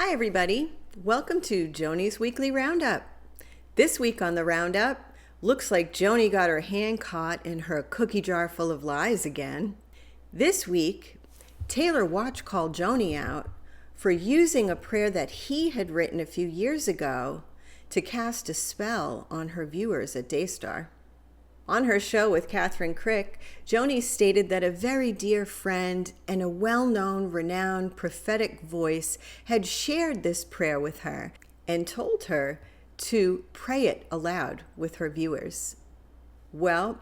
Hi everybody, welcome to Joni's Weekly Roundup. This week on the Roundup, looks like Joni got her hand caught in her cookie jar full of lies again. This week, Taylor Welch called Joni out for using a prayer that he had written a few years ago to cast a spell on her viewers at Daystar. On her show with Catherine Crick, Joni stated that a very dear friend and a well-known, renowned prophetic voice had shared this prayer with her and told her to pray it aloud with her viewers. Well,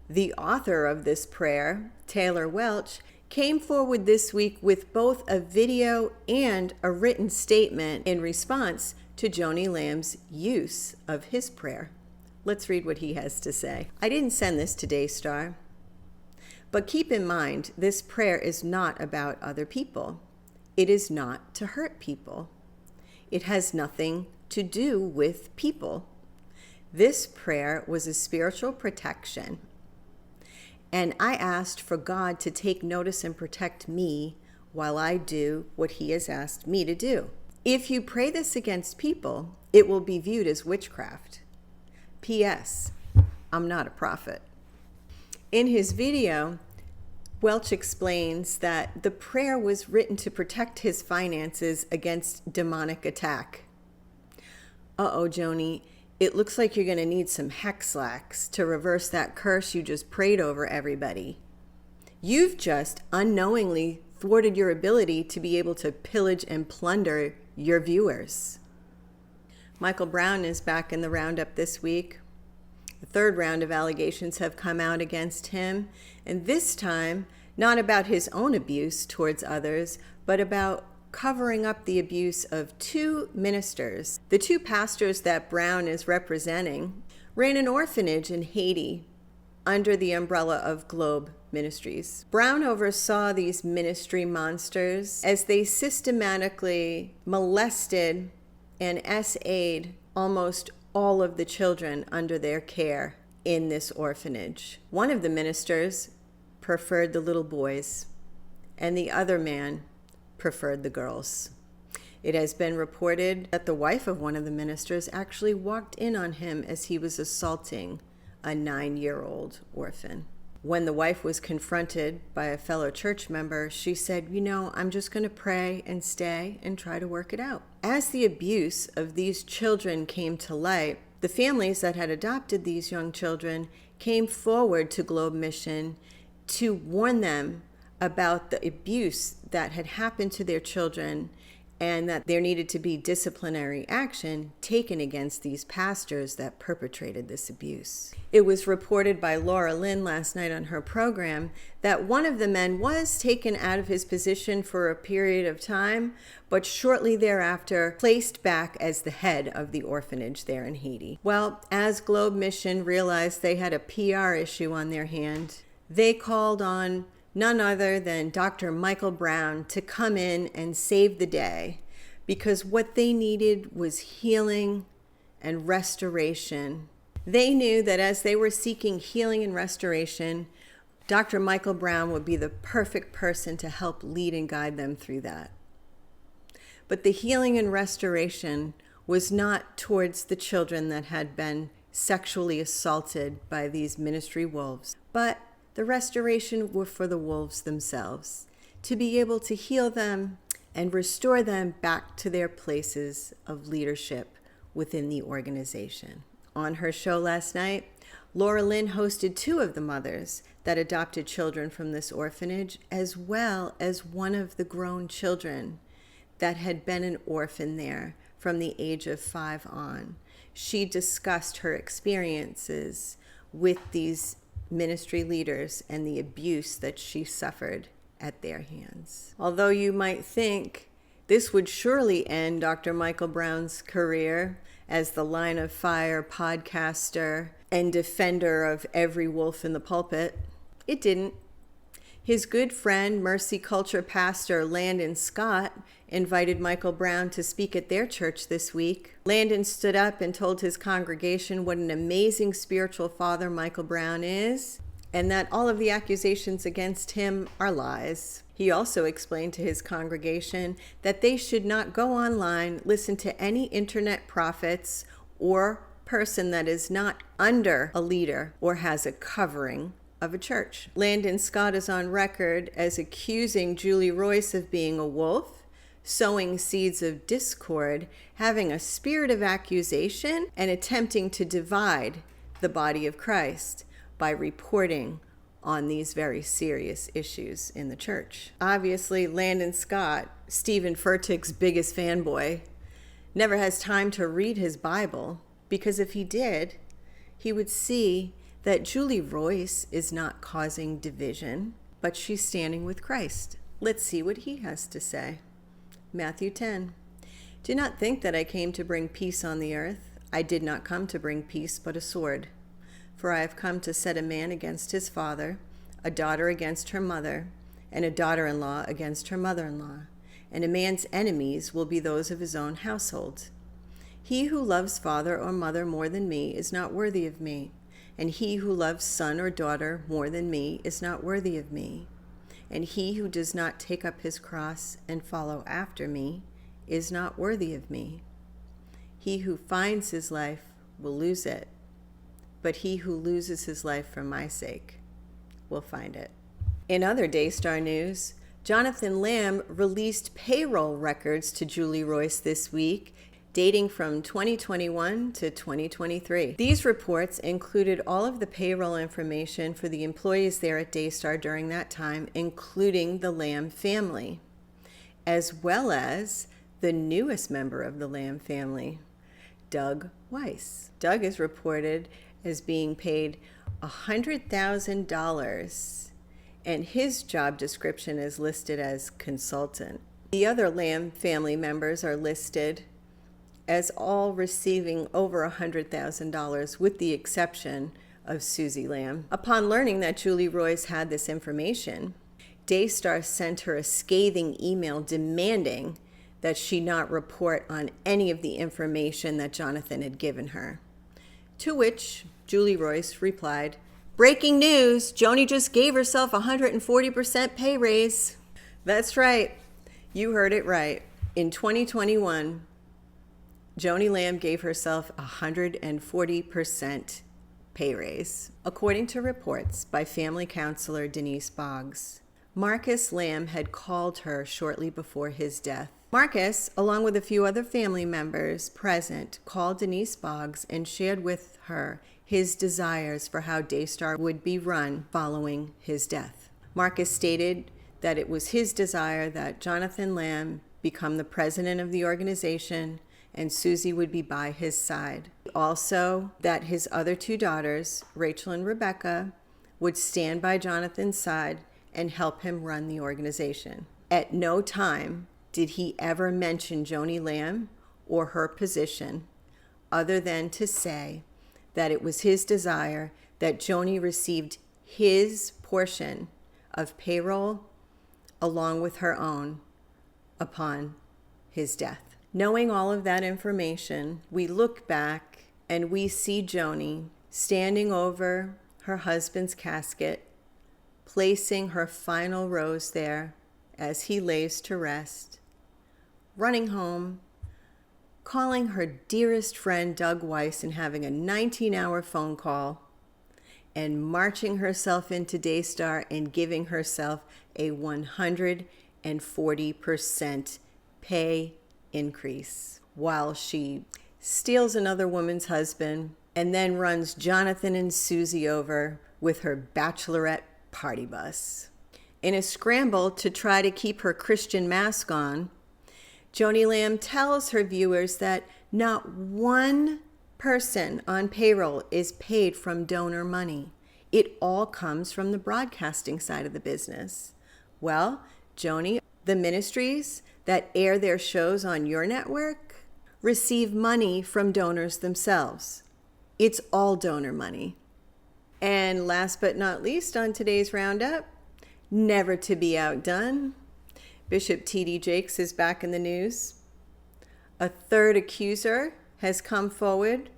the author of this prayer, Taylor Welch, came forward this week with both a video and a written statement in response to Joni Lamb's use of his prayer. Let's read what he has to say. I didn't send this to Daystar, but keep in mind, this prayer is not about other people. It is not to hurt people. It has nothing to do with people. This prayer was a spiritual protection, and I asked for God to take notice and protect me while I do what he has asked me to do. If you pray this against people, it will be viewed as witchcraft. P.S. I'm not a prophet. In his video, Welch explains that the prayer was written to protect his finances against demonic attack. Uh-oh, Joni, it looks like you're going to need some hex-lax to reverse that curse you just prayed over everybody. You've just unknowingly thwarted your ability to be able to pillage and plunder your viewers. Michael Brown is back in the Roundup this week. The third round of allegations have come out against him, and this time, not about his own abuse towards others, but about covering up the abuse of two ministers. The two pastors that Brown is representing ran an orphanage in Haiti under the umbrella of Globe Ministries. Brown oversaw these ministry monsters as they systematically molested and SA'd almost all of the children under their care in this orphanage. One of the ministers preferred the little boys, and the other man preferred the girls. It has been reported that the wife of one of the ministers actually walked in on him as he was assaulting a 9-year-old orphan. When the wife was confronted by a fellow church member, she said, I'm just going to pray and stay and try to work it out. As the abuse of these children came to light, the families that had adopted these young children came forward to Globe Mission to warn them about the abuse that had happened to their children and that there needed to be disciplinary action taken against these pastors that perpetrated this abuse. It was reported by Laura-Lynn last night on her program that one of the men was taken out of his position for a period of time, but shortly thereafter placed back as the head of the orphanage there in Haiti. Well, as Globe Mission realized they had a PR issue on their hand, they called on none other than Dr. Michael Brown to come in and save the day, because what they needed was healing and restoration. They knew that as they were seeking healing and restoration, Dr. Michael Brown would be the perfect person to help lead and guide them through that. But the healing and restoration was not towards the children that had been sexually assaulted by these ministry wolves, but the restoration were for the wolves themselves, to be able to heal them and restore them back to their places of leadership within the organization. On her show last night, Laura-Lynn hosted two of the mothers that adopted children from this orphanage, as well as one of the grown children that had been an orphan there from the age of 5 on. She discussed her experiences with these ministry leaders and the abuse that she suffered at their hands. Although you might think this would surely end Dr. Michael Brown's career as the Line of Fire podcaster and defender of every wolf in the pulpit, it didn't. His good friend, Mercy Culture pastor Landon Scott, invited Michael Brown to speak at their church this week. Landon stood up and told his congregation what an amazing spiritual father Michael Brown is, and that all of the accusations against him are lies. He also explained to his congregation that they should not go online, listen to any internet prophets or person that is not under a leader or has a covering of a church. Landon Scott is on record as accusing Julie Royce of being a wolf, sowing seeds of discord, having a spirit of accusation, and attempting to divide the body of Christ by reporting on these very serious issues in the church. Obviously, Landon Scott, Stephen Furtick's biggest fanboy, never has time to read his Bible, because if he did, he would see that Julie Royce is not causing division, but she's standing with Christ. Let's see what he has to say. Matthew 10. Do not think that I came to bring peace on the earth. I did not come to bring peace, but a sword. For I have come to set a man against his father, a daughter against her mother, and a daughter-in-law against her mother-in-law. And a man's enemies will be those of his own household. He who loves father or mother more than me is not worthy of me, and he who loves son or daughter more than me is not worthy of me. And he who does not take up his cross and follow after me is not worthy of me. He who finds his life will lose it, but he who loses his life for my sake will find it. In other Daystar news, Jonathan Lamb released payroll records to Julie Royce this week, dating from 2021 to 2023. These reports included all of the payroll information for the employees there at Daystar during that time, including the Lamb family, as well as the newest member of the Lamb family, Doug Weiss. Doug is reported as being paid $100,000, and his job description is listed as consultant. The other Lamb family members are listed as all receiving over $100,000, with the exception of Susie Lamb. Upon learning that Julie Royce had this information, Daystar sent her a scathing email demanding that she not report on any of the information that Jonathan had given her. To which Julie Royce replied, "Breaking news, Joni just gave herself a 140% pay raise." That's right. You heard it right. In 2021, Joni Lamb gave herself a 140% pay raise, according to reports by family counselor Denise Boggs. Marcus Lamb had called her shortly before his death. Marcus, along with a few other family members present, called Denise Boggs and shared with her his desires for how Daystar would be run following his death. Marcus stated that it was his desire that Jonathan Lamb become the president of the organization and Susie would be by his side. Also, that his other two daughters, Rachel and Rebecca, would stand by Jonathan's side and help him run the organization. At no time did he ever mention Joni Lamb or her position, other than to say that it was his desire that Joni received his portion of payroll along with her own upon his death. Knowing all of that information, we look back and we see Joni standing over her husband's casket, placing her final rose there as he lays to rest, running home, calling her dearest friend Doug Weiss and having a 19-hour phone call, and marching herself into Daystar and giving herself a 140% pay increase, while she steals another woman's husband and then runs Jonathan and Susie over with her bachelorette party bus. In a scramble to try to keep her Christian mask on, Joni Lamb tells her viewers that not one person on payroll is paid from donor money. It all comes from the broadcasting side of the business. Well, Joni, the ministries that air their shows on your network receive money from donors themselves. It's all donor money. And last but not least on today's Roundup, never to be outdone, Bishop T.D. Jakes is back in the news. A third accuser has come forward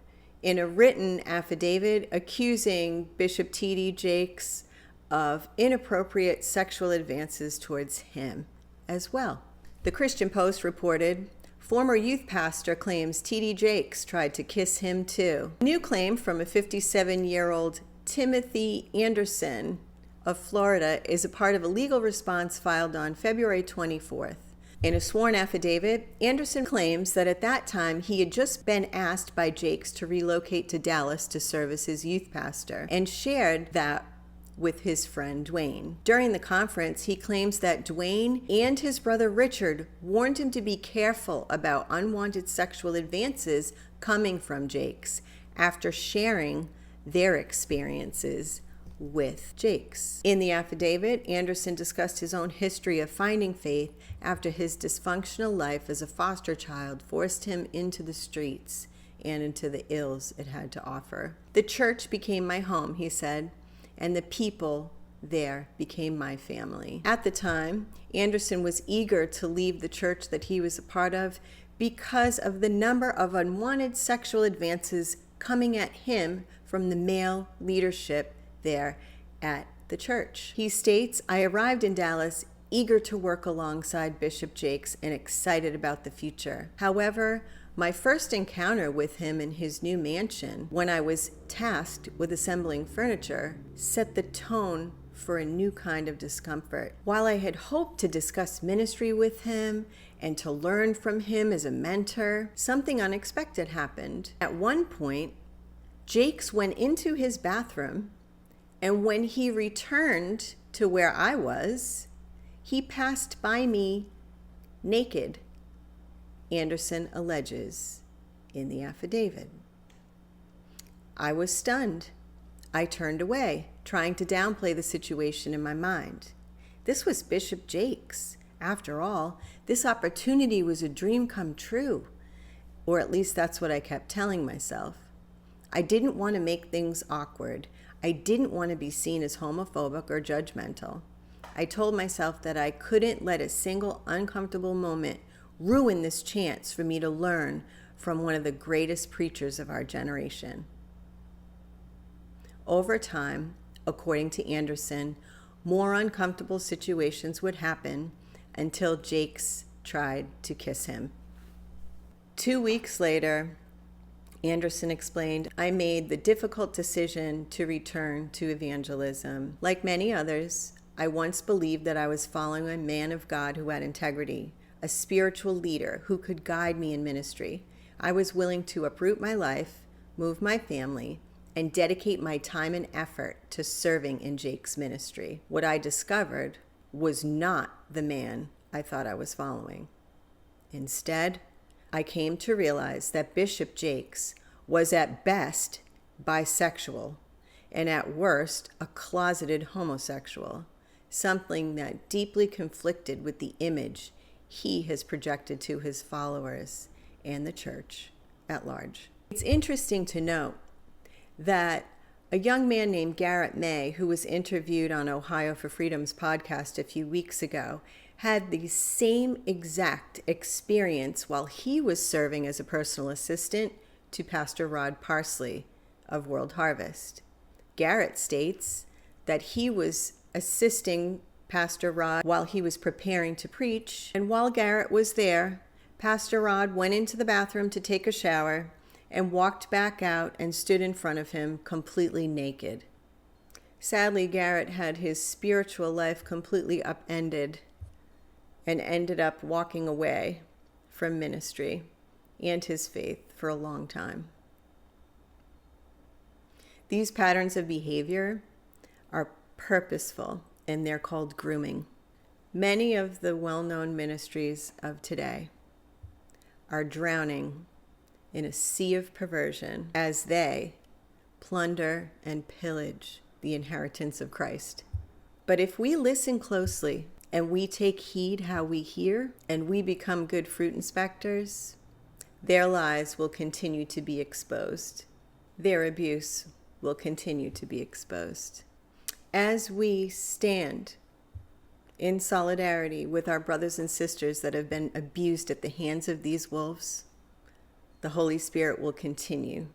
in a written affidavit accusing Bishop T.D. Jakes of inappropriate sexual advances towards him as well. The Christian Post reported, former youth pastor claims T.D. Jakes tried to kiss him too. A new claim from a 57-year-old Timothy Anderson of Florida is a part of a legal response filed on February 24th. In a sworn affidavit, Anderson claims that at that time he had just been asked by Jakes to relocate to Dallas to serve as his youth pastor, and shared that with his friend Dwayne. During the conference, he claims that Dwayne and his brother Richard warned him to be careful about unwanted sexual advances coming from Jakes after sharing their experiences with Jakes. In the affidavit, Anderson discussed his own history of finding faith after his dysfunctional life as a foster child forced him into the streets and into the ills it had to offer. The church became my home, he said, and the people there became my family. At the time, Anderson was eager to leave the church that he was a part of because of the number of unwanted sexual advances coming at him from the male leadership there at the church. He states, I arrived in Dallas eager to work alongside Bishop Jakes and excited about the future. However, my first encounter with him in his new mansion, when I was tasked with assembling furniture, set the tone for a new kind of discomfort. While I had hoped to discuss ministry with him and to learn from him as a mentor, something unexpected happened. At one point, Jakes went into his bathroom, and when he returned to where I was, he passed by me naked, Anderson alleges in the affidavit. I was stunned. I turned away, trying to downplay the situation in my mind. This was Bishop Jakes. After all, this opportunity was a dream come true, or at least that's what I kept telling myself. I didn't want to make things awkward. I didn't want to be seen as homophobic or judgmental. I told myself that I couldn't let a single uncomfortable moment ruin this chance for me to learn from one of the greatest preachers of our generation. Over time, according to Anderson, more uncomfortable situations would happen until Jakes tried to kiss him. 2 weeks later, Anderson explained, I made the difficult decision to return to evangelism. Like many others, I once believed that I was following a man of God who had integrity, a spiritual leader who could guide me in ministry. I was willing to uproot my life, move my family, and dedicate my time and effort to serving in Jake's ministry. What I discovered was not the man I thought I was following. Instead, I came to realize that Bishop Jakes was at best bisexual and at worst a closeted homosexual, something that deeply conflicted with the image he has projected to his followers and the church at large. It's interesting to note that a young man named Garrett May, who was interviewed on Ohio for Freedom's podcast a few weeks ago, had the same exact experience while he was serving as a personal assistant to Pastor Rod Parsley of World Harvest. Garrett states that he was assisting Pastor Rod while he was preparing to preach, and while Garrett was there, Pastor Rod went into the bathroom to take a shower and walked back out and stood in front of him completely naked. Sadly, Garrett had his spiritual life completely upended and ended up walking away from ministry and his faith for a long time. These patterns of behavior are purposeful, and they're called grooming. Many of the well-known ministries of today are drowning in a sea of perversion as they plunder and pillage the inheritance of Christ. But if we listen closely and we take heed how we hear and we become good fruit inspectors, their lies will continue to be exposed. Their abuse will continue to be exposed. As we stand in solidarity with our brothers and sisters that have been abused at the hands of these wolves, the Holy Spirit will continue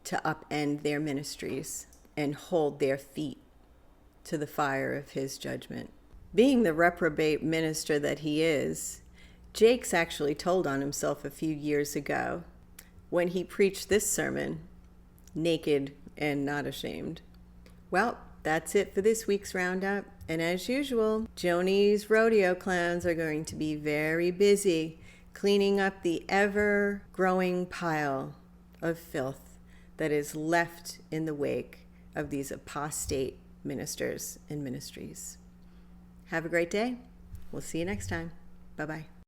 to upend their ministries and hold their feet to the fire of his judgment. Being the reprobate minister that he is, Jakes actually told on himself a few years ago when he preached this sermon, Naked and Not Ashamed. Well, that's it for this week's Roundup. And as usual, Joanie's rodeo clowns are going to be very busy cleaning up the ever-growing pile of filth that is left in the wake of these apostate ministers and ministries. Have a great day. We'll see you next time. Bye-bye.